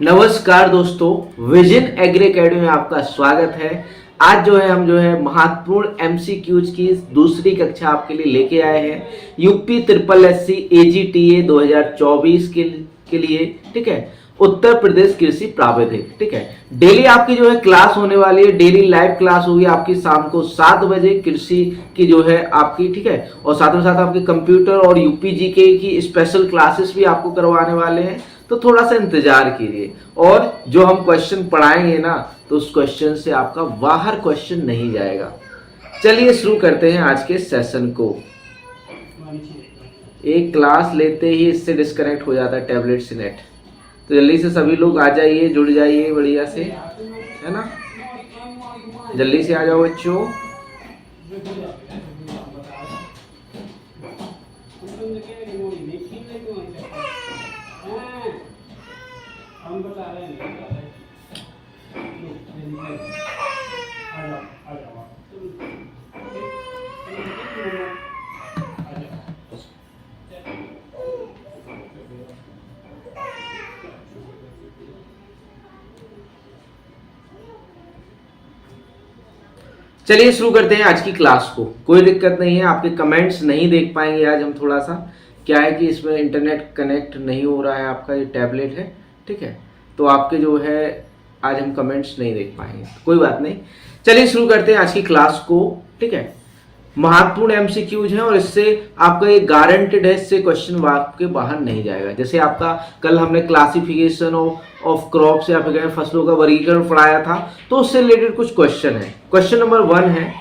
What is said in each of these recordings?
नमस्कार दोस्तों, vision agree academy में आपका स्वागत है। आज हम महत्वपूर्ण एमसीक्यूज की दूसरी कक्षा आपके लिए लेके आए हैं। यूपी ट्रिपल एससी AGTA 2024 के लिए, ठीक है। उत्तर प्रदेश कृषि प्रावधानिक, ठीक है। डेली आपकी क्लास होने वाली है। डेली लाइव क्लास होगी आपकी शाम को 7 बजे कृषि की आपकी, ठीक है। और साथ में साथ आपके कंप्यूटर और UPGK की स्पेशल क्लासेस भी आपको करवाने वाले हैं, तो थोड़ा सा इंतजार कीजिए। और जो हम क्वेश्चन पढ़ाएंगे ना, तो उस क्वेश्चन से आपका बाहर क्वेश्चन नहीं जाएगा। चलिए शुरू करते हैं आज के सेशन को। एक क्लास लेते ही इससे डिस्कनेक्ट हो जाता है टैबलेट से नेट, तो जल्दी से सभी लोग आ जाइए, जुड़ जाइए बढ़िया से, है ना। जल्दी से आ जाओ बच्चों। चलिए शुरू करते हैं आज की क्लास को। कोई दिक्कत नहीं है, आपके कमेंट्स नहीं देख पाएंगे आज हम। थोड़ा सा क्या है कि इसमें इंटरनेट कनेक्ट नहीं हो रहा है, आपका ये टैबलेट है, ठीक है। तो आपके आज हम कमेंट्स नहीं देख पाएंगे, कोई बात नहीं। चलिए शुरू करते हैं आज की क्लास को, ठीक है। महत्वपूर्ण एमसीक्यूज हैं और इससे आपका ये गारंटेड है, इससे क्वेश्चन आपके बाहर नहीं जाएगा। जैसे आपका कल हमने क्लासिफिकेशन ऑफ क्रॉप्स या फिर फसलों का वर्गीकरण पढ़ाया था, तो उससे रिलेटेड कुछ क्वेश्चन है। क्वेश्चन नंबर 1 है,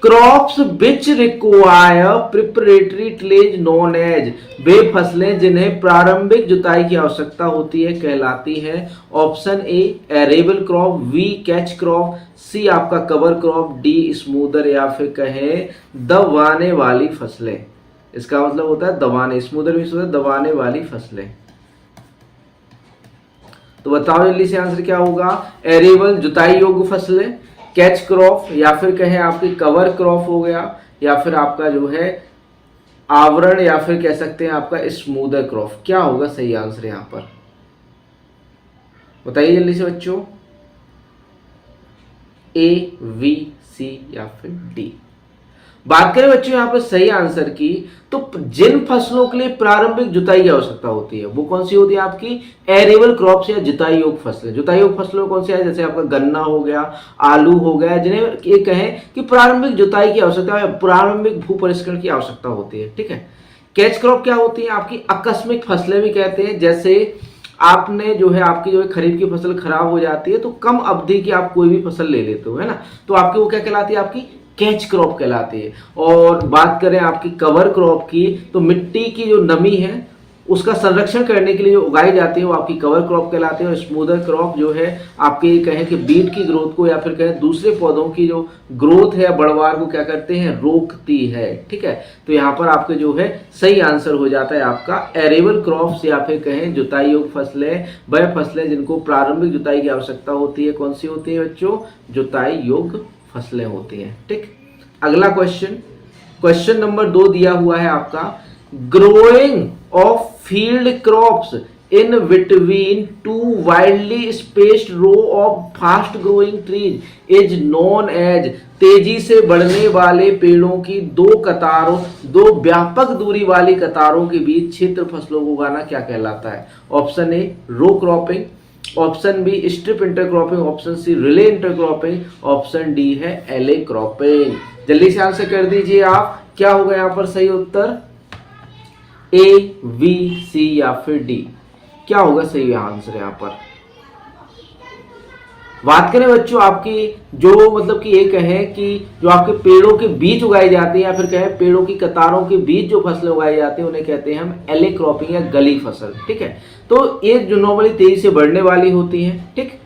crops which require preparatory tillage known as. वे फसलें जिन्हें प्रारंभिक जुताई की आवश्यकता होती है कहलाती है। Option A arable crop, B catch crop, C आपका कवर क्रॉप, डी स्मूदर या फिर दबाने वाली फसलें। इसका मतलब होता है दबाने, स्मूदर भी दबाने वाली फसलें। तो बताओ जल्दी से आंसर क्या होगा। एरेबल जुताई योग्य फसलें, कैच क्रॉप या फिर आपकी कवर क्रॉप हो गया, या फिर आपका आवरण, या फिर कह सकते हैं आपका स्मूदर क्रॉप। क्या होगा सही आंसर यहां पर, बताइए जल्दी से बच्चों। A, V, C या फिर D। बात करें बच्चों यहाँ पर सही आंसर की, तो जिन फसलों के लिए प्रारंभिक जुताई की आवश्यकता होती है वो कौन सी होती है आपकी एरेबल क्रॉप्स या जुताई योग्य फसलें। जुताई योग्य फसलों कौन सी है, जैसे आपका गन्ना हो गया, आलू हो गया, जिन्हें ये कहें कि प्रारंभिक जुताई की आवश्यकता है, प्रारंभिक भू परिष्करण की आवश्यकता होती है, ठीक है। कैच क्रॉप क्या होती है आपकी आकस्मिक फसलें भी कहते हैं। जैसे आपने आपकी खरीफ की फसल खराब हो जाती है, तो कम अवधि की आप कोई भी फसल ले लेते हो, है ना, तो आपकी वो क्या कहलाती है, आपकी कैच क्रॉप कहलाती है। और बात करें आपकी कवर क्रॉप की, तो मिट्टी की जो नमी है उसका संरक्षण करने के लिए जो उगाई जाती है वो आपकी कवर क्रॉप कहलाती है। और स्मूदर क्रॉप आपके कहें कि बीट की ग्रोथ को या फिर कहें दूसरे पौधों की जो ग्रोथ है, बढ़वार को क्या करते हैं, रोकती है, ठीक है। तो यहाँ पर आपके सही आंसर हो जाता है आपका एरेबल क्रॉप्स या फिर कहें जुताई योग्य फसलें। वह फसलें जिनको प्रारंभिक जुताई की आवश्यकता होती है, कौन सी होती है बच्चों, जुताई योग्य फसलें होती हैं, ठीक। अगला क्वेश्चन नंबर 2 दिया हुआ है आपका, growing of field crops in between two widely spaced row of fast growing trees is known as. तेजी से बढ़ने वाले पेड़ों की दो व्यापक दूरी वाली कतारों के बीच क्षेत्र फसलों को उगाना क्या कहलाता है। Option A row cropping, option B strip intercropping, option C relay intercropping, option D है एले क्रॉपिंग। जल्दी से आंसर कर दीजिए आप, क्या होगा यहाँ पर सही उत्तर, A, V, C या फिर D। क्या होगा सही आंसर यहाँ पर। बात करें बच्चों आपकी मतलब कि ये कहें कि जो आपके पेड़ों के बीच उगाई जाती है या फिर कहें पेड़ों की कतारों के बीच जो फसलें उगाई जाती हैं उन्हें कहते हैं हम एले क्रॉपिंग या गली फसल, ठीक है। तो ये जो नॉर्मली तेजी से बढ़ने वाली होती हैं, ठीक।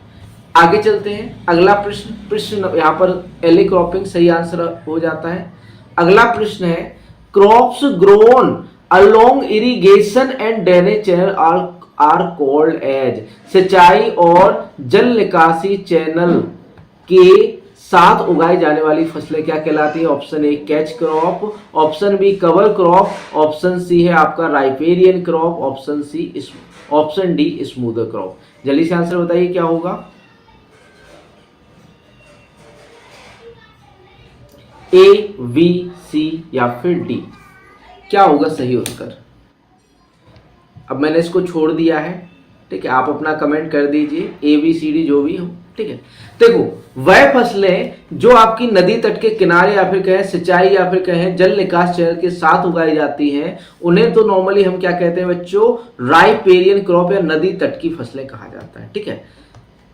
आगे चलते हैं, अगला प्रश्न यहाँ पर एले क्रॉपिंग सही आंसर हो जाता है। अगला प्रश्न है, crops grown along irrigation and drainage channel are called as. सिंचाई और जल निकासी चैनल के साथ उगाई जाने वाली फसलें क्या कहलाती है। Option A catch crop, option B cover crop, option C है आपका riparian crop, option C option D smoother crop. जल्दी से आंसर बताइए क्या होगा। ए, बी, सी या फिर डी, क्या होगा सही उत्तर। अब मैंने इसको छोड़ दिया है, ठीक है, आप अपना कमेंट कर दीजिए, ए बी सी डी जो भी हो, ठीक है। देखो वह फसलें जो आपकी नदी तट के किनारे या फिर कहें सिंचाई या फिर कहें जल निकास चैनल के साथ उगाई जाती हैं, उन्हें तो नॉर्मली हम क्या कहते हैं बच्चों, राइपेरियन क्रॉप या नदी तट की फसलें कहा जाता है, ठीक है।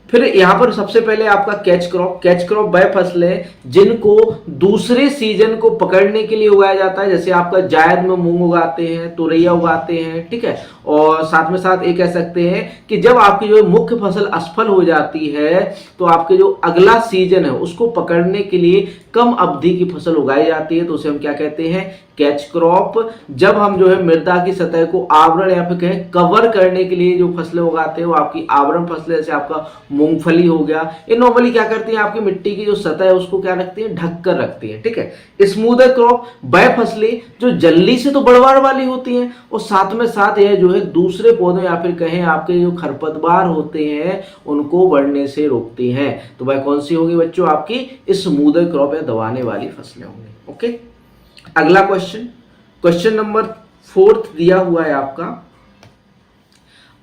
फिर यहां पर सबसे पहले आपका कैच क्रॉप वह फसलें जिनको दूसरे सीजन को पकड़ने के लिए उगाया जाता है, जैसे आपका जायद में मूंग उगाते हैं, तुरैया उगाते हैं, ठीक है। और साथ में साथ ये कह सकते हैं कि जब आपकी जो मुख्य फसल असफल हो जाती है तो आपके जो अगला सीजन है उसको पकड़ने के लिए कम अवधि की फसल उगाई जाती है, तो उसे हम क्या कहते हैं, कैच क्रॉप। जब हम जो है मृदा की सतह को आवरण या फिर कहें कवर करने के लिए जो फसलें उगाते हैं वो आपकी आवरण फसलें, जैसे आपका मूंगफली हो गया, ये नॉर्मली क्या करती हैं, आपकी मिट्टी की जो सतह है उसको क्या रखती है, ढक कर रखती है, ठीक है। स्मूदर क्रॉप वह फसलें जो जल्दी से तो बढ़वार वाली होती हैं और साथ में साथ यह जो है दूसरे पौधों या फिर कहें आपके जो खरपतवार होते हैं उनको बढ़ने से रोकती हैं, तो वह कौन सी होगी बच्चों, आपकी स्मूदर क्रॉप या दबाने वाली फसलें होंगी। ओके, अगला क्वेश्चन नंबर 4 दिया हुआ है आपका,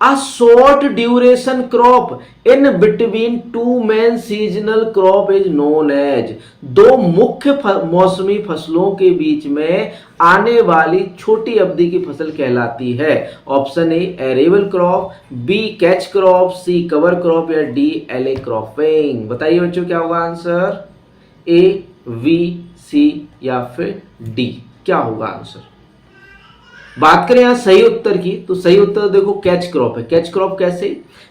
a short duration crop in between two main seasonal crop is known as. दो मुख्य मौसमी फसलों के बीच में आने वाली छोटी अवधि की फसल कहलाती है। Option A arable crop, B catch crop, C cover crop या डी एले क्रॉपिंग। बताइए बच्चों क्या होगा आंसर, ए, वी, सी या फिर डी, क्या होगा आंसर। बात करें यहां सही उत्तर की, तो सही उत्तर देखो कैच क्रॉप है। कैच क्रॉप कैसे,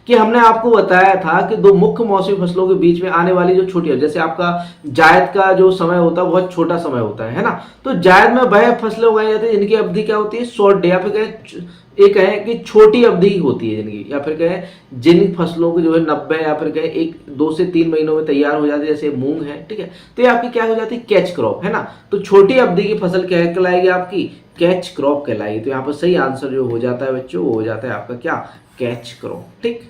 कि हमने आपको बताया था कि दो मुख्य मौसमी फसलों के बीच में आने वाली जो छोटी, जैसे आपका जायद का जो समय होता है बहुत छोटा समय होता है ना, तो जायद में वह फसलें उगाई जाती है जिनकी अवधि क्या होती है, शॉर्ट डे, या फिर कहें एक है कि छोटी अवधि होती है जिनकी, या फिर कहें जिन फसलों की जो है 90 या फिर कहें 1, 2 से 3 महीनों में तैयार हो जाती है, जैसे मूंग है, ठीक है, तो ये आपकी क्या हो जाती है, कैच क्रॉप है ना। तो छोटी अवधि की फसल क्या कहलाएगी, आपकी कैच क्रॉप कहलाएगी। तो यहाँ पर सही आंसर जो हो जाता है बच्चों, वो हो जाता है आपका क्या, कैच क्रॉप, ठीक।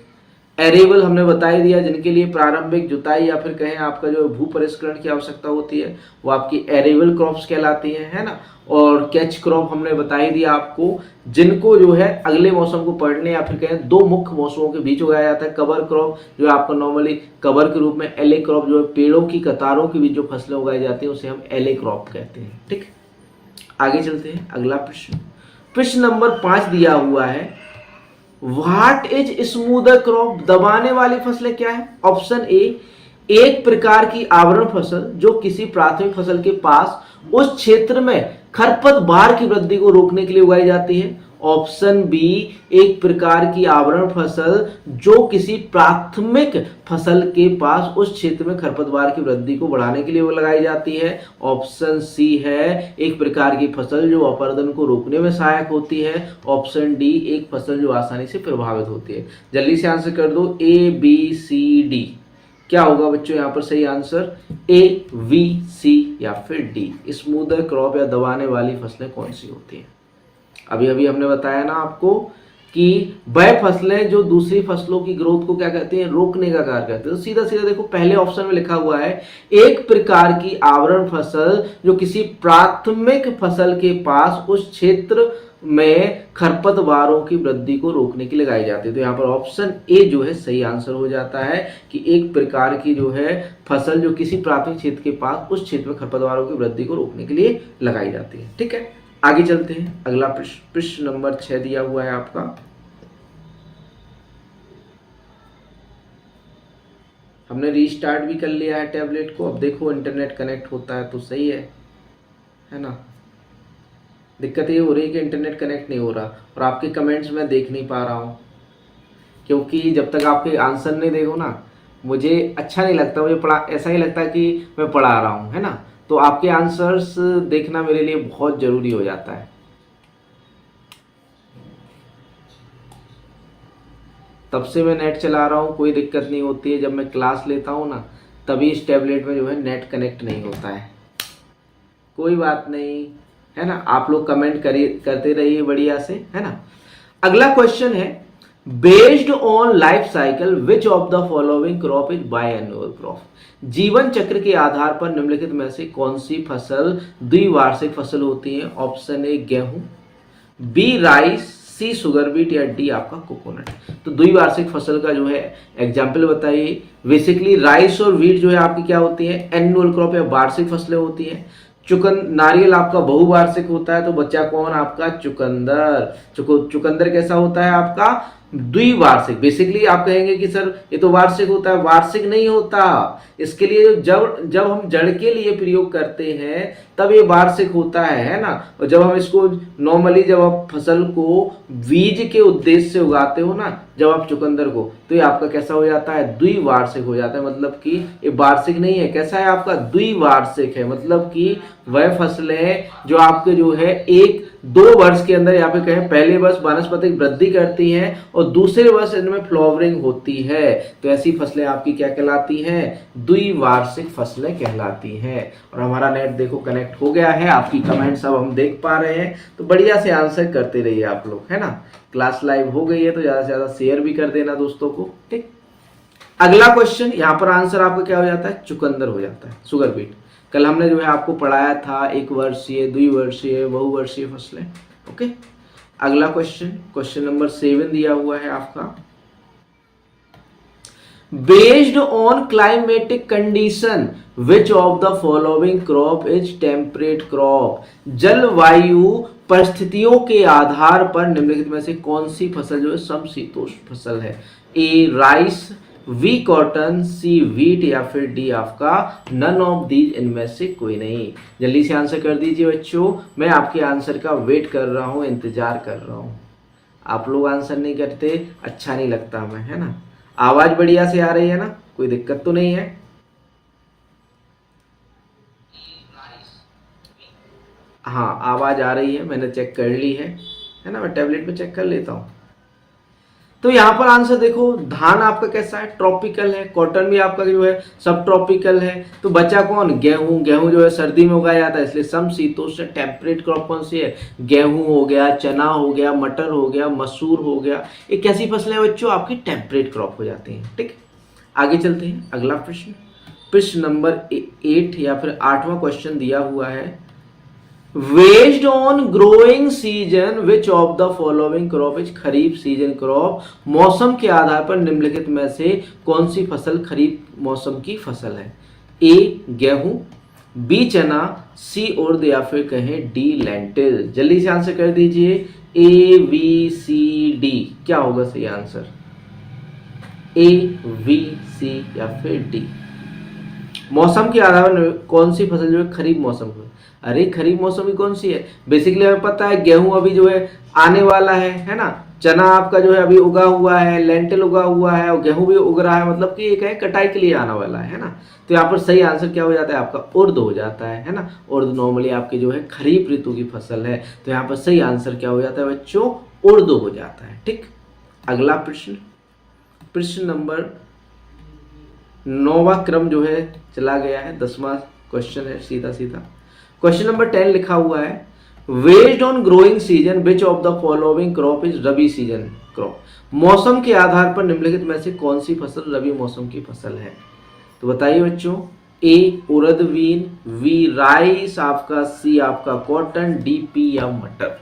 एरेबल हमने बता ही दिया, जिनके लिए प्रारंभिक जुताई या फिर कहें आपका जो भू परिष्करण की आवश्यकता होती है वो आपकी एरेबल क्रॉप्स कहलाती है ना। और कैच क्रॉप हमने बता ही दिया आपको, जिनको जो है अगले मौसम को पढ़ने या फिर कहें दो मुख्य मौसमों के बीच उगाया जाता है। कवर क्रॉप जो है आपको नॉर्मली कवर के रूप में, एले क्रॉप जो है पेड़ों की कतारों के बीच जो फसलें उगाई जाती है उसे हम एले क्रॉप कहते हैं, ठीक। आगे चलते हैं, अगला प्रश्न नंबर 5 दिया हुआ है, व्हाट इज स्मूदर क्रॉप। दबाने वाली फसलें क्या है। ऑप्शन ए एक प्रकार की आवरण फसल जो किसी प्राथमिक फसल के पास उस क्षेत्र में खरपतवार की वृद्धि को रोकने के लिए उगाई जाती है। ऑप्शन बी एक प्रकार की आवरण फसल जो किसी प्राथमिक फसल के पास उस क्षेत्र में खरपतवार की वृद्धि को बढ़ाने के लिए वो लगाई जाती है। ऑप्शन सी है एक प्रकार की फसल जो अपर्दन को रोकने में सहायक होती है। ऑप्शन डी एक फसल जो आसानी से प्रभावित होती है। जल्दी से आंसर कर दो, ए बी सी डी, क्या होगा बच्चों यहाँ पर सही आंसर, ए, वी, सी या फिर डी। स्मूदर क्रॉप या दबाने वाली फसलें कौन सी होती हैं। अभी अभी हमने बताया ना आपको कि वह फसलें जो दूसरी फसलों की ग्रोथ को क्या कहते हैं, रोकने का कार्य करते हैं। तो सीधा सीधा देखो पहले ऑप्शन में लिखा हुआ है एक प्रकार की आवरण फसल जो किसी प्राथमिक फसल के पास उस क्षेत्र में खरपतवारों की वृद्धि को रोकने के लिए लगाई जाती है। तो यहाँ पर ऑप्शन ए जो है सही आंसर हो जाता है कि एक प्रकार की जो है फसल जो किसी प्राथमिक क्षेत्र के पास उस क्षेत्र में खरपतवारों की वृद्धि को रोकने के लिए लगाई जाती है, ठीक है। आगे चलते हैं, अगला प्रश्न नंबर 6 दिया हुआ है आपका, हमने रीस्टार्ट भी कर लिया है टैबलेट को। अब देखो इंटरनेट कनेक्ट होता है तो सही है ना। दिक्कत ये हो रही है कि इंटरनेट कनेक्ट नहीं हो रहा और आपके कमेंट्स मैं देख नहीं पा रहा हूँ, क्योंकि जब तक आपके आंसर नहीं देखो ना मुझे अच्छा नहीं लगता। मुझे ऐसा ही लगता है कि मैं पढ़ा रहा हूँ, है ना। तो आपके आंसर्स देखना मेरे लिए बहुत जरूरी हो जाता है। तब से मैं नेट चला रहा हूँ, कोई दिक्कत नहीं होती है। जब मैं क्लास लेता हूँ ना तभी इस टैबलेट में जो है नेट कनेक्ट नहीं होता है। कोई बात नहीं, है ना। आप लोग कमेंट करते रहिए बढ़िया से, है ना। अगला क्वेश्चन है based on life cycle which of the following crop is biannual crop. जीवन चक्र के आधार पर निम्नलिखित में से कौन सी फसल द्विवार्षिक फसल होती है? ऑप्शन ए गेहूं, बी राइस, सी शुगर बीट या डी आपका कोकोनट। तो द्विवार्षिक फसल का जो है एग्जाम्पल बताइए। बेसिकली राइस और व्हीट जो है आपकी क्या होती है? एनुअल क्रॉप या वार्षिक फसलें होती हैं। नारियल आपका बहुवार्षिक होता है, तो बच्चा कौन आपका? चुकंदर। चुकंदर कैसा होता है आपका? द्विवार्षिक। बेसिकली आप कहेंगे कि सर ये तो वार्षिक होता है, वार्षिक नहीं होता। इसके लिए जब हम जड़ के लिए प्रयोग करते हैं तब ये वार्षिक होता है ना। और जब हम इसको नॉर्मली जब आप फसल को बीज के उद्देश्य से उगाते हो ना, जब आप चुकंदर को, तो ये आपका कैसा हो जाता है? द्विवार्षिक हो जाता है। मतलब कि ये वार्षिक नहीं है, कैसा है आपका? द्विवार्षिक है। मतलब कि वह फसलें जो आपके जो है 1-2 वर्ष के अंदर, यहाँ पे कहें पहले वर्ष वानस्पतिक वृद्धि करती हैं और दूसरे वर्ष इनमें फ्लावरिंग होती है, तो ऐसी फसलें आपकी क्या कहलाती हैं? द्विवार्षिक फसलें कहलाती हैं। और हमारा नेट देखो कनेक्ट हो गया है, आपकी कमेंट्स अब हम देख पा रहे हैं, तो बढ़िया से आंसर करते रहिए आप लोग, है ना। क्लास लाइव हो गई है तो ज्यादा से ज्यादा शेयर भी कर देना दोस्तों को, ठीक। अगला क्वेश्चन, यहाँ पर आंसर आपका क्या हो जाता है? चुकंदर हो जाता है, शुगर बीट। कल हमने जो है आपको पढ़ाया था 1 वर्षीय, द्विवर्षीय, बहुवर्षीय फसलें। ओके, अगला क्वेश्चन, क्वेश्चन नंबर 7 दिया हुआ है आपका। Based on climatic condition which of the following crop is temperate crop. जलवायु परिस्थितियों के आधार पर निम्नलिखित में से कौन सी फसल जो है समशीतोष्ण फसल है? A rice, B cotton, C wheat या फिर डी आपका नन ऑफ दीज, इनमें से कोई नहीं। जल्दी से आंसर कर दीजिए बच्चों, मैं आपके आंसर का वेट कर रहा हूं, इंतजार कर रहा हूं। आप लोग आंसर नहीं करते, अच्छा नहीं लगता हमें, है ना। आवाज बढ़िया से आ रही है ना, कोई दिक्कत तो नहीं है? हाँ, आवाज आ रही है, मैंने चेक कर ली है ना। मैं टैबलेट पे चेक कर लेता हूँ। तो यहाँ पर आंसर देखो, धान आपका कैसा है? ट्रॉपिकल है। कॉटन भी आपका जो है सब ट्रॉपिकल है। तो बचा कौन? गेहूं। गेहूं जो है सर्दी में उगाया जाता है, इसलिए समशीतोष्ण टेम्परेट क्रॉप कौन सी है? गेहूं हो गया, चना हो गया, मटर हो गया, मसूर हो गया। ये कैसी फसलें हैं बच्चों? आपकी टेम्परेट क्रॉप हो जाती हैं, ठीक। आगे चलते हैं, अगला प्रश्न, प्रश्न नंबर 8 या फिर 8वां क्वेश्चन दिया हुआ है। Based on growing season, which of the following crop is kharif season crop. मौसम के आधार पर निम्नलिखित में से कौन सी फसल खरीफ मौसम की फसल है? ए गेहूं, बी चना, सी उर्द या फिर कहें डी लेंटिल। जल्दी से आंसर कर दीजिए, ए बी सी डी, क्या होगा सही आंसर? ए बी सी या फिर डी। मौसम के आधार पर कौन सी फसल जो है खरीफ मौसम की? अरे खरीफ मौसम की कौन सी है? बेसिकली हमें पता है गेहूं अभी जो है आने वाला है ना। चना आपका जो है अभी उगा हुआ है, लेंटिल उगा हुआ है और गेहूं भी उग रहा है, मतलब कि एक है कटाई के लिए आने वाला है ना। तो यहाँ पर सही आंसर क्या हो जाता है आपका? उर्द हो जाता है ना। उर्द नॉर्मली आपकी जो है खरीफ ऋतु की फसल है, तो यहाँ पर सही आंसर क्या हो जाता है बच्चों? उर्द हो जाता है, ठीक। अगला प्रश्न, प्रश्न नंबर 9वां क्रम जो है चला गया है, 10वां क्वेश्चन है सीधा सीधा। क्वेश्चन नंबर 10 लिखा हुआ है, based on growing season which of the following crop is rabi season crop. मौसम के आधार पर निम्नलिखित में से कौन सी फसल रबी मौसम की फसल है? तो बताइए बच्चों, ए उड़द बीन, वी राइस आपका, सी आपका कॉटन, डी पी या मटर।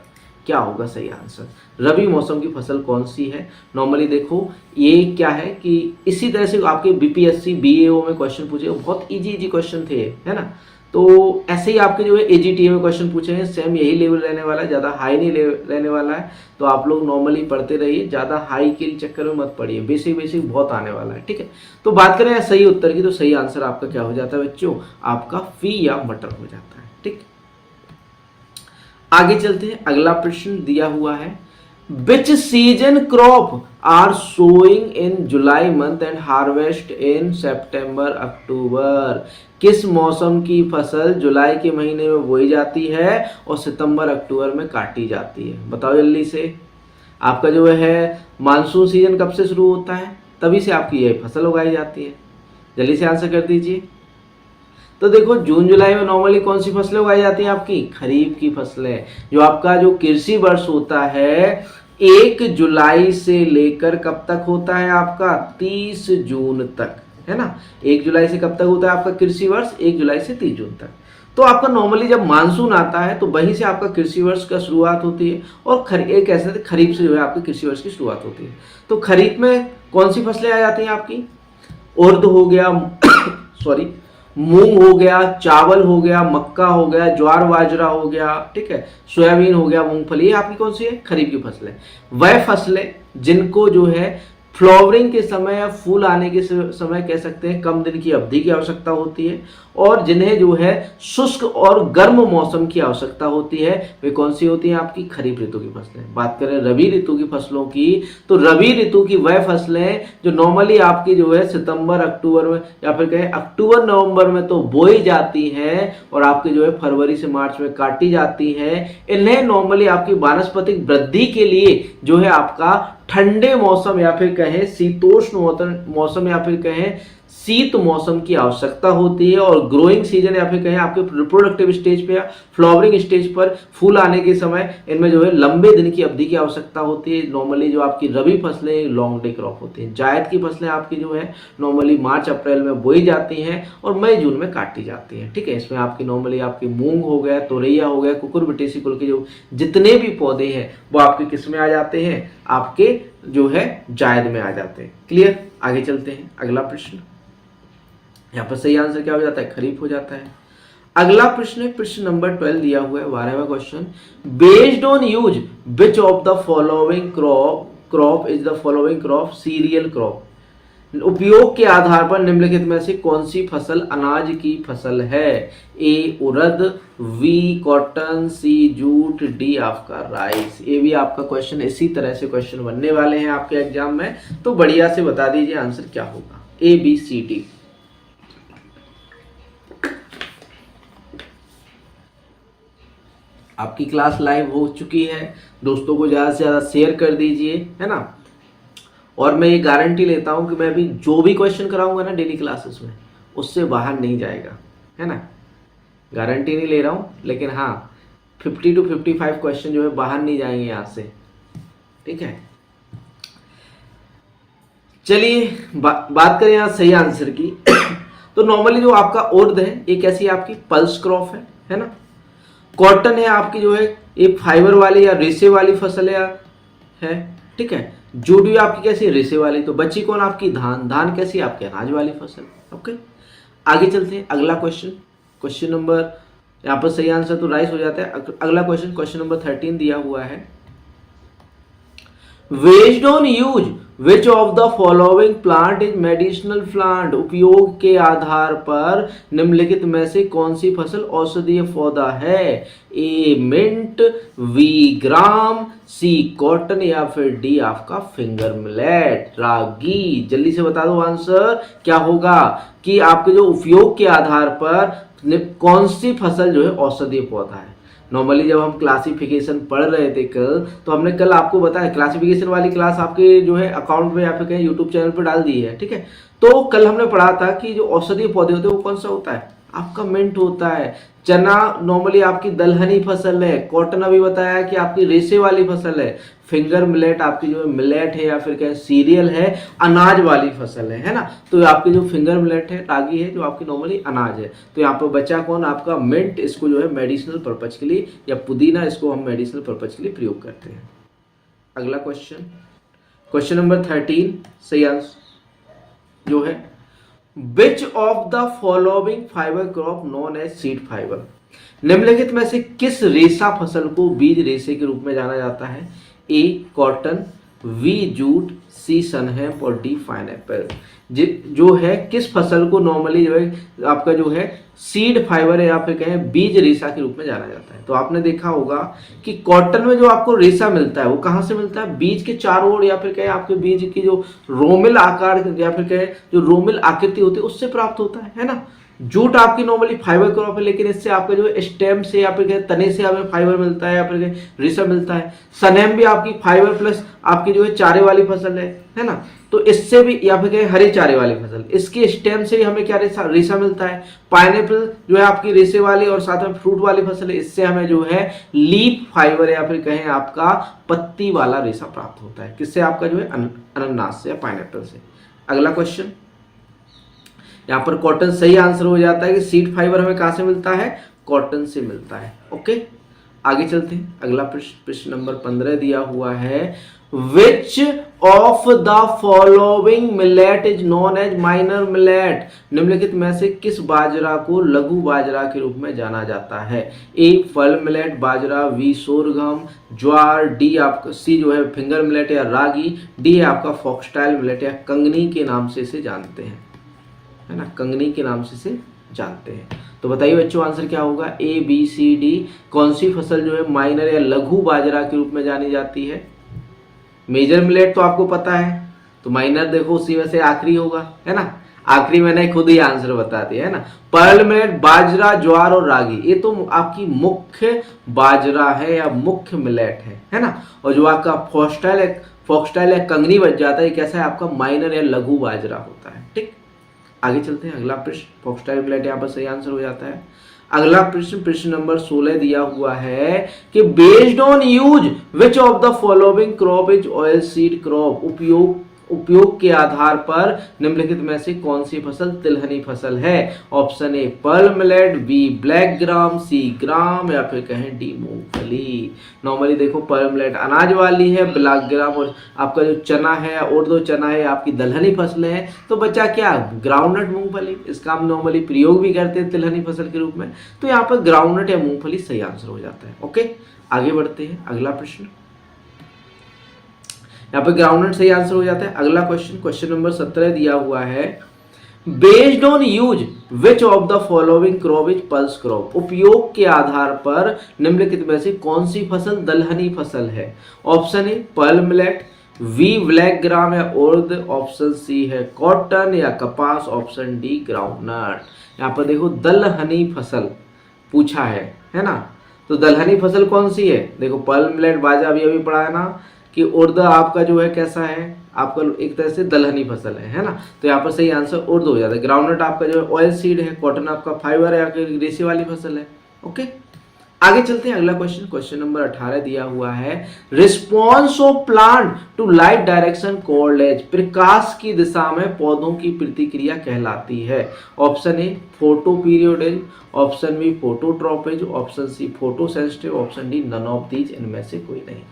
क्या होगा सही आंसर? रबी मौसम की फसल कौन सी है? नॉर्मली देखो ये क्या है कि इसी तरह से आपके बीपीएससी बीएओ में क्वेश्चन पूछे, बहुत इजी क्वेश्चन थे, है ना। तो ऐसे ही आपके जो है एजीटीए में क्वेश्चन पूछे हैं, सेम यही लेवल रहने वाला है, ज़्यादा हाई नहीं रहने वाला है। तो आप लोग नॉर्मली पढ़ते रहिए, ज़्यादा हाई के चक्कर में मत पढ़िए, बेसिक बहुत आने वाला है, ठीक है। तो बात करें सही उत्तर की, तो सही आंसर आपका क्या हो जाता है बच्चों? आपका फी या मटर हो जाता है, ठीक। आगे चलते हैं, अगला प्रश्न दिया हुआ है, Which season crop are sowing in July month and harvest in September October। किस मौसम की फसल जुलाई के महीने में बोई जाती है और सितंबर अक्टूबर में काटी जाती है? बताओ जल्दी से। आपका जो है मानसून सीजन कब से शुरू होता है? तभी से आपकी यह फसल उगाई जाती है। जल्दी से आंसर कर दीजिए। तो देखो जून जुलाई में नॉर्मली कौन सी फसलें उगाई जाती हैं? आपकी खरीफ की फसलें। जो आपका जो कृषि वर्ष होता है 1 जुलाई से लेकर कब तक होता है आपका 30 जून तक, है ना। 1 जुलाई से कब तक होता है आपका कृषि वर्ष, 1 जुलाई से 30 जून तक। तो आपका नॉर्मली जब मानसून आता है तो वहीं से आपका कृषि वर्ष का शुरुआत होती है, और एक ऐसे खरीफ से जो है आपके कृषि वर्ष की शुरुआत होती है। तो खरीफ में कौन सी फसलें आ जाती हैं आपकी, उर्द हो गया सॉरी मूंग हो गया, चावल हो गया, मक्का हो गया, ज्वार बाजरा हो गया, ठीक है, सोयाबीन हो गया, मूंगफली, ये आपकी कौन सी है, खरीफ की फसलें। वह फसलें जिनको जो है फ्लावरिंग के समय या फूल आने के समय कह सकते हैं कम दिन की अवधि की आवश्यकता होती है, और जिन्हें जो है शुष्क और गर्म मौसम की आवश्यकता होती है, वे कौन सी होती हैं आपकी खरीफ ऋतु की फसलें। बात करें रबी ऋतु की फसलों की, तो रबी ऋतु की वह फसलें जो नॉर्मली आपकी जो है सितंबर अक्टूबर में या फिर कहें अक्टूबर नवंबर में तो बोई जाती हैं और आपके जो है फरवरी से मार्च में काटी जाती हैं। इन्हें नॉर्मली आपकी वानस्पतिक वृद्धि के लिए जो है आपका ठंडे मौसम या फिर कहें शीतोष्ण मौसम या फिर कहें शीत मौसम की आवश्यकता होती है, और ग्रोइंग सीजन या फिर कहें आपके रिप्रोडक्टिव स्टेज पे या फ्लावरिंग स्टेज पर फूल आने के समय इनमें जो है लंबे दिन की अवधि की आवश्यकता होती है। नॉर्मली जो आपकी रबी फसलें लॉन्ग डे क्रॉप होती हैं। जायद की फसलें आपकी जो है नॉर्मली मार्च अप्रैल में बोई जाती हैं और मई जून में काटी जाती हैं, ठीक है। इसमें आपकी नॉर्मली आपकी मूंग हो गया, तोरैया हो गया, कुकुरबिटेसी कुल के जो जितने भी पौधे हैं वो आपके किस में आ जाते हैं, आपके जो है जायद में आ जाते हैं। क्लियर, आगे चलते हैं। अगला प्रश्न, यहाँ पर सही आंसर क्या हो जाता है, खरीफ हो जाता है। अगला प्रश्न है प्रश्न नंबर 12 दिया हुआ है 12वां question. Based on use which of the following crop is the following crop cereal crop. उपयोग के आधार पर निम्नलिखित में से कौन सी फसल अनाज की फसल है। ए उड़द, बी कॉटन, सी जूट, डी आपका राइस। ये भी आपका क्वेश्चन इसी तरह से क्वेश्चन बनने वाले हैं आपके एग्जाम में, तो बढ़िया से बता दीजिए आंसर क्या होगा, ए बी सी डी। आपकी क्लास लाइव हो चुकी है, दोस्तों को ज़्यादा से ज़्यादा शेयर कर दीजिए, है ना। और मैं ये गारंटी लेता हूँ कि मैं अभी जो भी क्वेश्चन कराऊंगा ना डेली क्लासेस में, उससे बाहर नहीं जाएगा, है ना। गारंटी नहीं ले रहा हूँ, लेकिन हाँ 50 to 55 क्वेश्चन जो है बाहर नहीं जाएंगे यहाँ से, ठीक है। चलिए बात करें यहाँ सही आंसर की तो नॉर्मली जो आपका उर्द है ये कैसी आपकी पल्स क्रॉप है ना। कॉटन है आपकी जो है ये फाइबर वाली या रेशे वाली फसल है, ठीक है। जूट भी आपकी कैसी रेशे वाली। तो बची कौन आपकी धान कैसी आपके अनाज वाली फसल। ओके, आगे चलते हैं। अगला क्वेश्चन नंबर, यहाँ पर सही आंसर तो राइस हो जाता है। अगला क्वेश्चन नंबर 13 दिया हुआ है। Based on use which of the following plant is medicinal plant. उपयोग के आधार पर निम्नलिखित में से कौन सी फसल औषधीय पौधा है। ए मिंट, बी ग्राम, सी कॉटन या फिर डी आपका फिंगर मिलेट रागी। जल्दी से बता दो आंसर क्या होगा कि आपके जो उपयोग के आधार पर कौन सी फसल जो है औषधीय पौधा है। नॉर्मली जब हम क्लासिफिकेशन पढ़ रहे थे कल, तो हमने कल आपको बताया क्लासिफिकेशन वाली क्लास आपके जो है अकाउंट में या फिर कहीं यूट्यूब चैनल पर डाल दी है, ठीक है। तो कल हमने पढ़ा था कि जो औषधीय पौधे होते हैं वो कौन सा होता है, आपका मिंट होता है। चना नॉर्मली आपकी दलहनी फसल है। कॉटन अभी बताया कि आपकी रेशे वाली फसल है। फिंगर मिलेट आपकी जो है मिलेट है या फिर कहें सीरियल है, अनाज वाली फसल है ना। तो आपकी जो फिंगर मिलेट है रागी है जो आपकी नॉर्मली अनाज है। तो यहाँ पर बचा कौन आपका मिंट, इसको जो है मेडिसिनल पर्पज के लिए, या पुदीना इसको हम मेडिसिनल पर्पज के लिए प्रयोग करते हैं। अगला क्वेश्चन नंबर 13 सही आंसर जो है which of the following fibre crop known as seed fibre. निम्नलिखित में से किस रेशा फसल को बीज रेशे के रूप में जाना जाता है। ए कॉटन, बी जूट, सी सनहेम्प और डी पाइनएप्पल। जो है किस फसल को नॉर्मली जो है आपका जो है सीड फाइबर है या फिर कहें बीज रेशा के रूप में जाना जाता है। तो आपने देखा होगा कि कॉटन में जो आपको रेशा मिलता है वो कहाँ से मिलता है, बीज के चारों ओर या फिर कहें आपके बीज की जो रोमिल आकार या फिर कहें जो रोमिल आकृति होती है उससे प्राप्त होता है ना। जूट आपकी नॉर्मली फाइबर क्रॉप है, लेकिन इससे आपका जो है स्टेम से या फिर तने से हमें फाइबर मिलता है या फिर रेशा मिलता है। सनेम भी आपकी फाइबर प्लस आपकी जो है चारे वाली फसल है ना, तो इससे भी या फिर हरे चारे वाली फसल, इसके स्टेम से हमें क्या रेशा मिलता है। पाइनएप्पल जो है आपकी रेशे वाली और साथ में फ्रूट वाली फसल है, इससे हमें जो है लीफ फाइबर या फिर कहें आपका पत्ती वाला रेशा प्राप्त होता है। किससे? आपका जो है अनानास से या पाइनएप्पल से। अगला क्वेश्चन, यहाँ पर कॉटन सही आंसर हो जाता है कि सीड फाइबर हमें कहां से मिलता है? कॉटन से मिलता है। ओके, आगे चलते हैं। अगला प्रश्न नंबर 15 दिया हुआ है, which of the following millet is known as minor millet? निम्नलिखित में से किस बाजरा को लघु बाजरा के रूप में जाना जाता है? ए फल मिलेट बाजरा, बी सोरगम, ज्वार, डी आपका सी जो है फिंगर मिलेट या रागी, डी आपका फॉक्सटाइल मिलेट या कंगनी के नाम से इसे जानते हैं, है ना, कंगनी के नाम से इसे जानते हैं। तो बताइए बच्चों आंसर क्या होगा? A B C D. कौन सी फसल जो है माइनर या लघु बाजरा के रूप में जानी जाती है? मेजर मिलेट तो आपको पता है, तो माइनर देखो उसी में से आखिरी होगा, है ना, आखिरी मैंने खुद ही आंसर बता दिया, है ना। पर्ल मिलेट बाजरा, ज्वार और रागी, ये तो आपकी मुख्य बाजरा है या मुख्य मिलेट है ना। और जो आपका फॉक्सटाइल या कंगनी बच जाता है, कैसा है? आपका माइनर या लघु बाजरा होता है। ठीक, आगे चलते हैं। अगला प्रश्न, फॉक्सटाइल मिलेट यहाँ पर सही आंसर हो जाता है। अगला प्रश्न नंबर 16 दिया हुआ है कि based on use which of the following crop is oil seed crop? उपयोग के आधार पर निम्नलिखित में से कौन सी फसल तिलहनी फसल है? Option A pearl millet, B black gram, C gram या फिर कहें डी मूंगफली। नॉर्मली देखो पर्ल मिलेट अनाज वाली है, ब्लैक ग्राम और आपका जो चना है और दो चना है आपकी दलहनी फसलें हैं। तो बच्चा क्या? ग्राउंडनट मूंगफली, इसका हम नॉर्मली प्रयोग भी करते हैं तिलहनी फसल के रूप में। तो यहाँ पर ग्राउंडनट या मूंगफली सही आंसर हो जाता है। ओके, आगे बढ़ते हैं। अगला प्रश्न, यहाँ पे ग्राउंडनट सही आंसर हो जाता है। अगला क्वेश्चन नंबर 17 दिया हुआ है, based on use which of the following crop is pulse crop? उपयोग के आधार पर निम्नलिखित में से कौन सी फसल दलहनी फसल है? Option A pearl millet, B black gram या उर्द, ऑप्शन सी है कॉटन या कपास, ऑप्शन डी ग्राउंडनट। यहाँ पर देखो दलहनी फसल पूछा है ना, तो दलहनी फसल कौन सी है? देखो पर्ल मिलेट बाजरा अभी पढ़ा है ना कि उर्द आपका जो है कैसा है? आपका एक तरह से दलहनी फसल है ना, तो यहाँ पर सही आंसर उर्द हो जाता है। ग्राउंडनट आपका जो है ऑयल सीड है, कॉटन आपका फाइबर है या फिर रेशे वाली फसल है। ओके, आगे चलते हैं। अगला क्वेश्चन नंबर 18 दिया हुआ है, response of plant to light direction called as? प्रकाश की दिशा में पौधों की प्रतिक्रिया कहलाती है। Option A photoperiodism, option B phototropism, option C photosensitive, option D none of these, इनमें से कोई नहीं।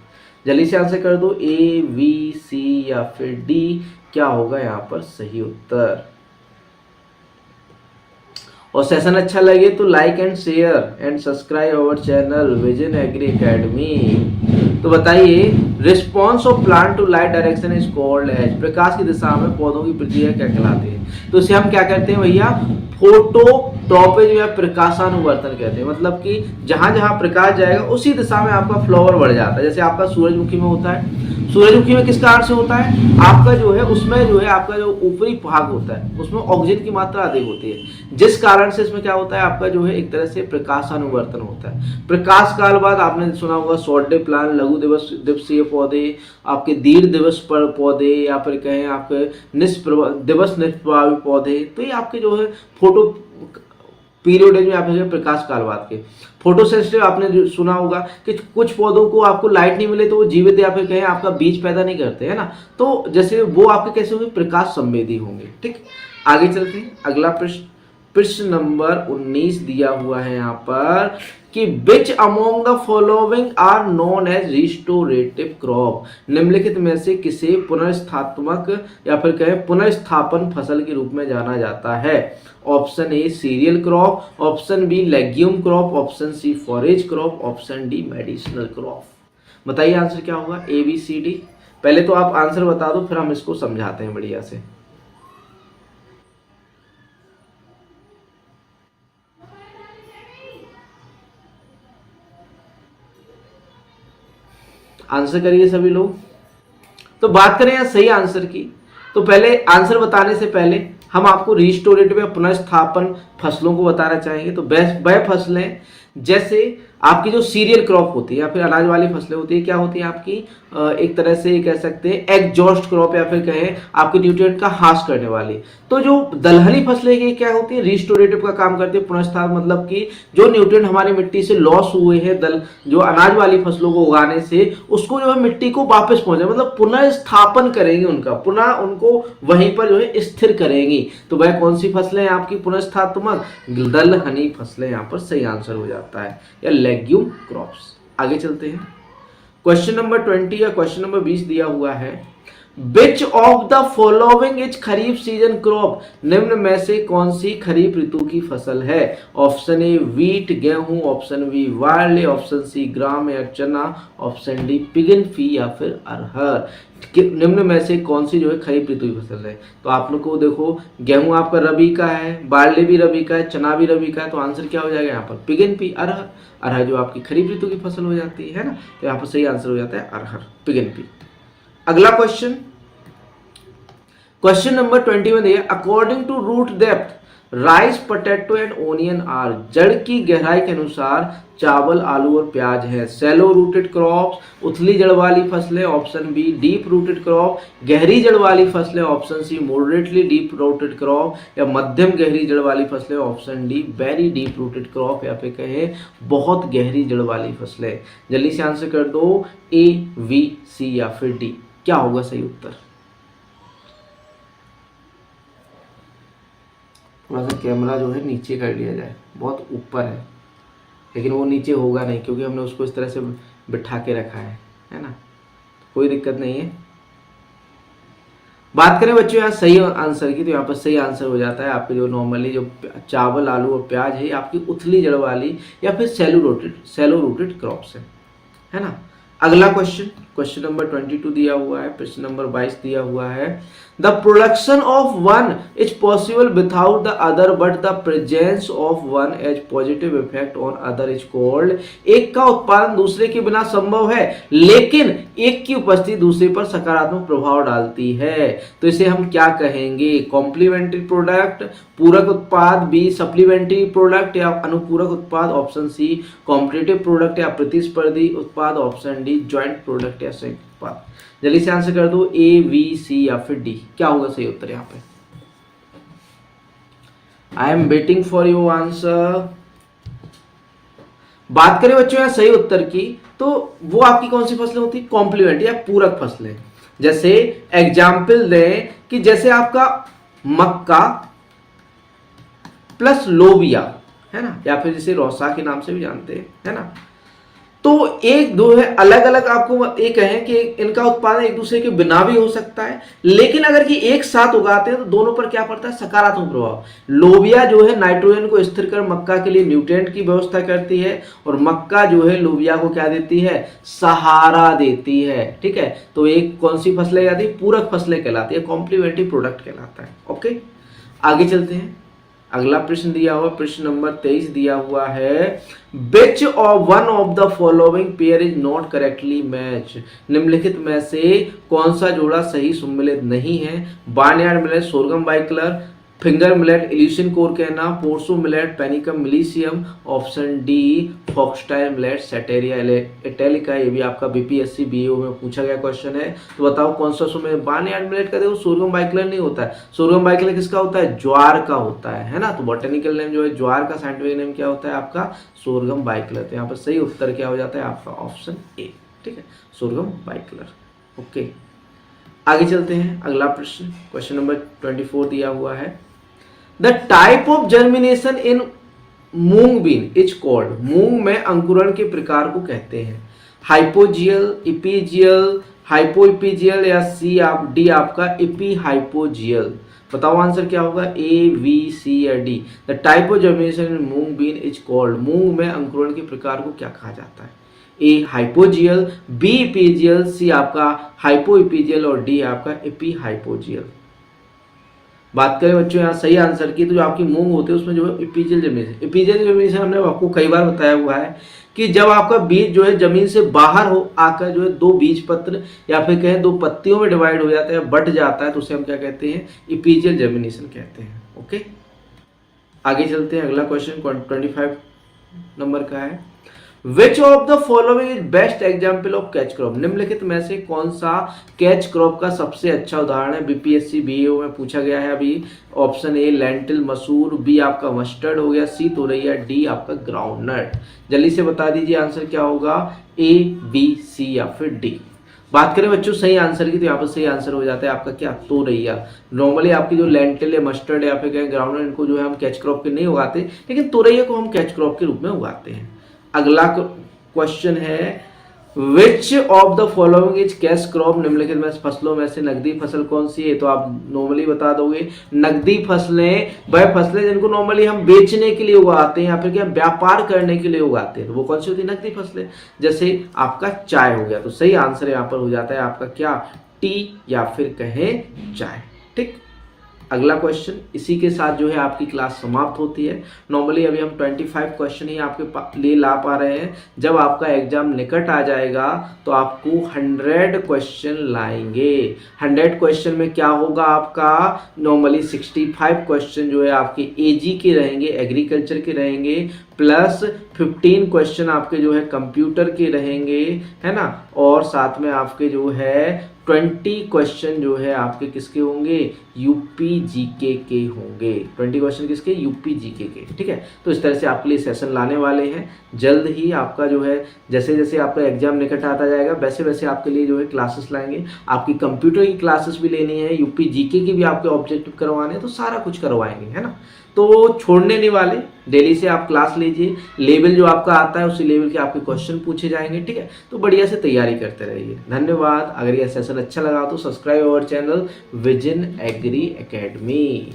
जल्दी से आंसर कर दो, ए बी सी या फिर डी, क्या होगा यहाँ पर सही उत्तर? और सेशन अच्छा लगे तो like and share and subscribe our channel Vision Agri Academy. तो बताइए, response of plant to light direction is called as? प्रकाश की दिशा में पौधों की प्रतिक्रिया क्या कहलाती है? तो इसे हम क्या कहते हैं भैया? फोटोट्रॉपिज्म या प्रकाशानुवर्तन कहते हैं। मतलब कि जहां जहां प्रकाश जाएगा उसी दिशा में आपका फ्लावर बढ़ जाता है। जैसे आपका सूरजमुखी में होता है, सूरजमुखी में किस कारण से होता है? आपका जो है उसमें जो है आपका जो ऊपरी भाग होता है उसमें ऑक्सीजन की मात्रा अधिक होती है, जिस कारण से इसमें क्या होता है? आपका जो है एक तरह से प्रकाशानुवर्तन होता है। प्रकाश काल बाद आपने सुना होगा शॉर्ट डे प्लांट, लघु दिवसीय पौधे, आपके दीर्घ दिवस पर पौधे या फिर कहें आपके दिवस निष्प्रभावी पौधे। तो ये आपके जो है फोटो पीरियड में आपने प्रकाश काल बाद के। फोटोसेंसिटिव आपने जो सुना होगा कि कुछ पौधों को आपको लाइट नहीं मिले तो वो जीवित या फिर कहें आपका बीज पैदा नहीं करते, है ना, तो जैसे वो आपके कैसे होंगे? प्रकाश संवेदी होंगे। ठीक, आगे चलते हैं। अगला प्रश्न नंबर 19 दिया हुआ है यहाँ पर कि which among the following are known as restorative crop? निम्नलिखित में से किसे पुनर्स्थात्मक या फिर कहें पुनर्स्थापन फसल के रूप में जाना जाता है? Option A cereal crop, option B legume crop, option C forage crop, option D medicinal crop. बताइए आंसर क्या होगा? A B C D. पहले तो आप आंसर बता दो, फिर हम इसको समझाते हैं बढ़िया से। आंसर करिए सभी लोग। तो बात करें यहाँ सही आंसर की, तो पहले आंसर बताने से पहले हम आपको रिस्टोरेटिव या पुनर्स्थापन फसलों को बताना चाहेंगे। तो वह फसलें जैसे आपकी जो सीरियल क्रॉप होती है या फिर अनाज वाली फसलें होती है, क्या होती है आपकी एक तरह से कह सकते हैं एग्जॉस्ट क्रॉप, या फिर कहें आपके न्यूट्रिएंट का हास करने वाली। तो जो दलहनी फसलें ये क्या होती है, रिस्टोरेटिव का काम करती है, पुनर्स्थापन मतलब कि जो न्यूट्रिएंट हमारी मिट्टी से लॉस हुए हैं जो अनाज वाली फसलों को उगाने से, उसको जो है मिट्टी को वापस पहुंचे, मतलब पुनर्स्थापन करेंगे उनका, पुनः उनको वहीं पर जो है स्थिर करेंगी। तो वह कौन सी फसलें हैं आपकी पुनर्स्थात्मक, दलहनी फसलें यहाँ पर सही आंसर हो जाता है, या लेग्यूम क्रॉप्स। आगे चलते हैं, क्वेश्चन नंबर 20 या क्वेश्चन नंबर 20 दिया हुआ है, which of the following is kharif season crop, निम्न में से कौन सी खरीफ ऋतु की फसल है। ऑप्शन ए वीट गेहूं, option B barley, option C gram या चना, ऑप्शन डी पिगन फी या फिर अरहर। निम्न में से कौन सी जो है खरीफ ऋतु की फसल है। तो आप लोग को देखो गेहूं आपका रबी का है, बार्ले भी रबी का है, चना भी रबी का है, तो आंसर क्या हो जाएगा यहाँ पर पिगन फी, अरहर। अरहर जो आपकी खरीफ ऋतु की फसल हो जाती है ना, तो यहाँ पर सही आंसर हो जाता है अरहर, पिगन फी। अगला क्वेश्चन, क्वेश्चन नंबर 21 है, according to root depth rice, potato and onion are, जड़ की गहराई के अनुसार चावल, आलू और प्याज है। सेलो रूटेड क्रॉप्स, उथली जड़ वाली फसलें, option B deep rooted crop, गहरी जड़ वाली फसलें, option C moderately deep rooted crop, या मध्यम गहरी जड़ वाली फसलें, option D very deep rooted crop, या फिर कहें बहुत गहरी जड़ वाली फसलें। जल्दी से आंसर कर दो, ए, बी, सी या फिर डी, क्या होगा सही उत्तर। थोड़ा सा कैमरा जो है नीचे कर लिया जाए, बहुत ऊपर है, लेकिन वो नीचे होगा नहीं क्योंकि हमने उसको इस तरह से बिठा के रखा है ना, कोई दिक्कत नहीं है। बात करें बच्चों यहाँ सही आंसर की, तो यहाँ पर सही आंसर हो जाता है आपके जो नॉर्मली जो चावल, आलू और प्याज है, आपकी उथली जड़ वाली या फिर सेलो रूटेड क्रॉप्स है ना। अगला क्वेश्चन, क्वेश्चन नंबर 22 दिया हुआ है, प्रश्न नंबर 22 दिया हुआ है, the production of one is possible without the other but the presence of one as positive effect on other is called, एक का उत्पादन दूसरे के बिना संभव है लेकिन एक की उपस्थिति दूसरे पर सकारात्मक प्रभाव डालती है, तो इसे हम क्या कहेंगे। कॉम्प्लीमेंट्री प्रोडक्ट, पूरक उत्पाद, बी सप्लीमेंट्री प्रोडक्ट या अनुपूरक उत्पाद, ऑप्शन सी कॉम्पिटिटिव प्रोडक्ट या प्रतिस्पर्धी उत्पाद, ऑप्शन डी ज्वाइंट प्रोडक्ट या संयुक्त उत्पाद। जल्दी से आंसर कर दो, ए, बी, सी या फिर डी, क्या होगा सही उत्तर यहाँ पे। I am waiting for your answer. बात करें बच्चों यहाँ सही उत्तर की, तो वो आपकी कौन सी फसलें होती है, कॉम्प्लीमेंट्री या पूरक फसलें। जैसे एग्जाम्पल दें कि जैसे आपका मक्का प्लस लोबिया है ना, या फिर जिसे रौसा के नाम से भी जानते हैं, है ना। तो एक दो है अलग अलग, आपको एक है कि इनका उत्पादन एक दूसरे के बिना भी हो सकता है, लेकिन अगर कि एक साथ उगाते हैं तो दोनों पर क्या पड़ता है, सकारात्मक प्रभाव। लोबिया जो है नाइट्रोजन को स्थिर कर मक्का के लिए न्यूट्रिएंट की व्यवस्था करती है, और मक्का जो है लोबिया को क्या देती है, सहारा देती है। ठीक है, तो एक कौन सी फसलें जाती है, पूरक फसलें कहलाती है, कॉम्प्लीमेंट्री प्रोडक्ट कहलाता है। ओके, आगे चलते हैं। अगला प्रश्न दिया हुआ, प्रश्न नंबर 23 दिया हुआ है, which of one of the following pair is not correctly match, निम्नलिखित में से कौन सा जोड़ा सही सम्मिलित नहीं है। Barnyard millet, sorghum bicolor, finger millet, Eleusine coracana, proso millet, Panicum miliaceum, option D foxtail millet Setaria italica. ये भी आपका बीपीएससी बीओ में पूछा गया क्वेश्चन है, तो बताओ कौन सा सुमेर। बार्नयार्ड मिलेट का देखो सोरगम बाइकलर नहीं होता है, सोरगम बाइकलर किसका होता है, ज्वार का होता है ना। तो बॉटनिकल नेम जो है ज्वार का, साइंटिफिक नेम क्या होता है आपका, सोरगम बाइकलर। तो यहाँ पर सही उत्तर क्या हो जाता है आपका, ऑप्शन ए। ठीक है, सोरगम बाइकलर। ओके, आगे चलते हैं। अगला प्रश्न, क्वेश्चन नंबर 24 दिया हुआ है, the type of germination in moong bean is called, मूंग में अंकुरण के प्रकार को कहते हैं। हाइपोजियल, इपीजियल, हाइपोइपीजियल या डी आपका इपी हाइपोजियल। बताओ आंसर क्या होगा, ए, बी, सी या D. The type of germination in moong bean is called, मूंग में अंकुरण के प्रकार को क्या कहा जाता है। A hypogeal, B epigeal, C आपका हाइपोइपीजियल और डी आपका इपी हाइपोजियल। बात करें बच्चों यहाँ सही आंसर की, तो जो आपकी मूंग होती है उसमें जो है इपीजियल जर्मिनेशन, इपीजियल जर्मिनेशन हमने आपको कई बार बताया हुआ है कि जब आपका बीज जो है जमीन से बाहर हो आकर जो है दो बीज पत्र या फिर कहें दो पत्तियों में डिवाइड हो जाता है, बट जाता है, तो उसे हम क्या कहते हैं, इपीजियल जर्मिनेशन कहते हैं। ओके, आगे चलते हैं। अगला क्वेश्चन 25 नंबर का है, which of the following is best example of catch crop, निम्नलिखित में से कौन सा कैच क्रॉप का सबसे अच्छा उदाहरण है। बीपीएससी बीएओ में पूछा गया है अभी। ऑप्शन ए लेंटिल मसूर, बी आपका मस्टर्ड हो गया, सी तोरैया, डी आपका ग्राउंडनट। जल्दी से बता दीजिए आंसर क्या होगा, ए बी सी या फिर डी। बात करें बच्चों सही आंसर की, तो यहाँ पर सही आंसर हो जाता है आपका क्या, तोरैया। नॉर्मली आपकी जो लेंटिल है, मस्टर्ड या फिर कहें ग्राउंडनट, इनको जो है हम कैच क्रॉप के नहीं उगाते, लेकिन तोरैया को हम कैच क्रॉप के रूप में उगाते हैं। अगला क्वेश्चन है, which of the following is cash crop, निम्नलिखित में फसलों में से नकदी फसल कौन सी है। तो आप नॉर्मली बता दोगे, नकदी फसलें वह फसलें जिनको नॉर्मली हम बेचने के लिए उगाते हैं या फिर क्या व्यापार करने के लिए उगाते हैं, तो वो कौन सी होती है, नकदी फसलें। जैसे आपका चाय हो गया, तो सही आंसर यहाँ पर हो जाता है आपका क्या, टी या फिर कहें चाय। ठीक, अगला क्वेश्चन, इसी के साथ जो है आपकी क्लास समाप्त होती है। नॉर्मली अभी हम 25 क्वेश्चन ही आपके लिए ला पा रहे हैं। जब आपका एग्जाम निकट आ जाएगा तो आपको 100 क्वेश्चन लाएंगे। 100 क्वेश्चन में क्या होगा आपका, नॉर्मली 65 क्वेश्चन जो है आपके एजी के रहेंगे, एग्रीकल्चर के रहेंगे, प्लस 15 क्वेश्चन आपके जो है कंप्यूटर के रहेंगे, है ना, और साथ में आपके जो है 20 क्वेश्चन जो है आपके किसके होंगे, यूपी जीके के होंगे। 20 क्वेश्चन किसके, यूपी जीके के। ठीक है, तो इस तरह से आपके लिए सेशन लाने वाले हैं। जल्द ही आपका जो है जैसे जैसे आपका एग्जाम निकट आता जाएगा वैसे वैसे आपके लिए जो है क्लासेस लाएंगे। आपकी कंप्यूटर की क्लासेस भी लेनी है, यूपी जीके की भी आपके ऑब्जेक्टिव करवाने हैं, तो सारा कुछ करवाएंगे, है ना। तो छोड़ने नहीं वाले, डेली से आप क्लास लीजिए। लेवल जो आपका आता है उसी लेवल के आपके क्वेश्चन पूछे जाएंगे। ठीक है, तो बढ़िया से तैयारी करते रहिए। धन्यवाद। अगर यह सेशन अच्छा लगा तो subscribe our channel Vision Agri academy.